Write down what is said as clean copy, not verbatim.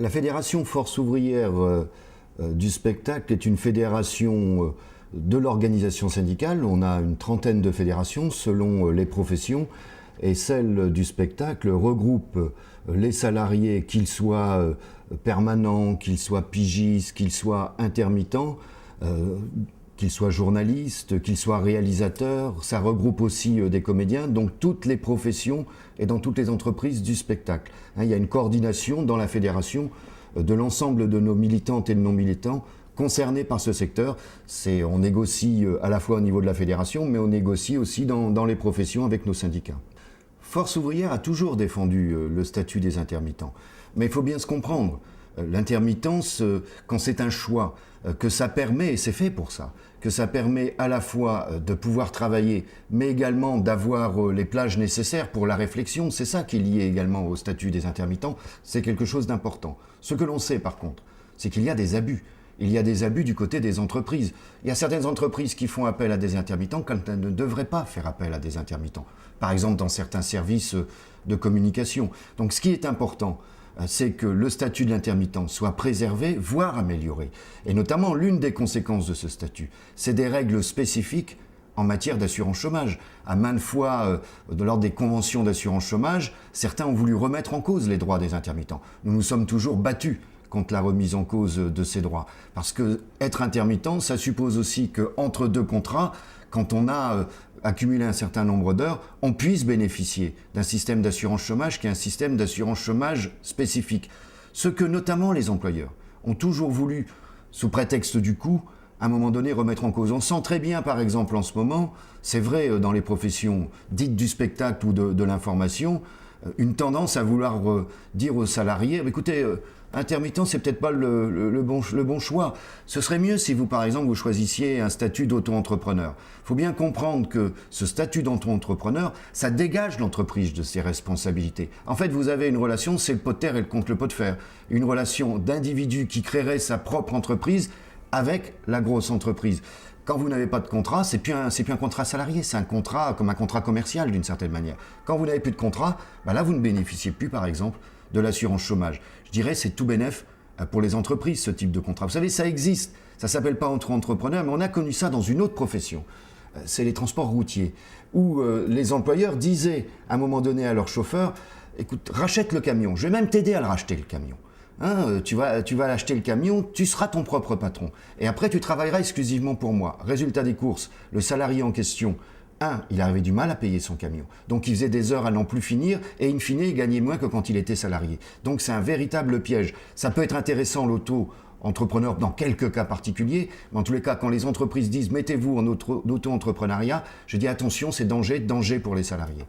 La Fédération Force ouvrière du spectacle est une fédération de l'organisation syndicale. On a une trentaine de fédérations selon les professions, et celle du spectacle regroupe les salariés, qu'ils soient permanents, qu'ils soient pigistes, qu'ils soient intermittents, qu'ils soient journalistes, qu'ils soient réalisateurs. Ça regroupe aussi des comédiens, donc toutes les professions et dans toutes les entreprises du spectacle. Il y a une coordination dans la fédération de l'ensemble de nos militantes et de non-militants concernés par ce secteur. On négocie à la fois au niveau de la fédération, mais on négocie aussi dans les professions avec nos syndicats. Force ouvrière a toujours défendu le statut des intermittents. Mais il faut bien se comprendre. L'intermittence, quand c'est un choix, que ça permet, et c'est fait pour ça, que ça permet à la fois de pouvoir travailler, mais également d'avoir les plages nécessaires pour la réflexion, c'est ça qui est lié également au statut des intermittents, c'est quelque chose d'important. Ce que l'on sait par contre, c'est qu'il y a des abus. Il y a des abus du côté des entreprises. Il y a certaines entreprises qui font appel à des intermittents quand elles ne devraient pas faire appel à des intermittents. Par exemple, dans certains services de communication. Donc ce qui est important, c'est que le statut de l'intermittent soit préservé, voire amélioré. Et notamment, l'une des conséquences de ce statut, c'est des règles spécifiques en matière d'assurance chômage. À maintes fois, lors des conventions d'assurance chômage, certains ont voulu remettre en cause les droits des intermittents. Nous nous sommes toujours battus contre la remise en cause de ces droits. Parce que être intermittent, ça suppose aussi qu'entre deux contrats, quand on a accumulé un certain nombre d'heures, on puisse bénéficier d'un système d'assurance chômage qui est un système d'assurance chômage spécifique. Ce que notamment les employeurs ont toujours voulu, sous prétexte du coût, à un moment donné remettre en cause. On sent très bien, par exemple, en ce moment, c'est vrai dans les professions dites du spectacle ou de l'information, une tendance à vouloir dire aux salariés, écoutez, intermittent, c'est peut-être pas le bon choix. Ce serait mieux si vous, par exemple, vous choisissiez un statut d'auto-entrepreneur. Il faut bien comprendre que ce statut d'auto-entrepreneur, ça dégage l'entreprise de ses responsabilités. En fait, vous avez une relation, c'est le pot de terre et contre le pot de fer. Une relation d'individu qui créerait sa propre entreprise avec la grosse entreprise. Quand vous n'avez pas de contrat, c'est plus un contrat salarié, c'est un contrat comme un contrat commercial d'une certaine manière. Quand vous n'avez plus de contrat, là vous ne bénéficiez plus par exemple de l'assurance chômage. Je dirais c'est tout bénef pour les entreprises ce type de contrat. Vous savez, ça existe, ça s'appelle pas auto-entrepreneur, mais on a connu ça dans une autre profession. C'est les transports routiers, où les employeurs disaient à un moment donné à leurs chauffeurs, écoute, rachète le camion, je vais même t'aider à le racheter le camion. Tu vas acheter le camion, tu seras ton propre patron. Et après, tu travailleras exclusivement pour moi. Résultat des courses, le salarié en question, il avait du mal à payer son camion. Donc il faisait des heures à n'en plus finir et in fine, il gagnait moins que quand il était salarié. Donc c'est un véritable piège. Ça peut être intéressant l'auto-entrepreneur dans quelques cas particuliers, mais en tous les cas, quand les entreprises disent « mettez-vous en auto-entrepreneuriat », je dis attention, c'est danger pour les salariés.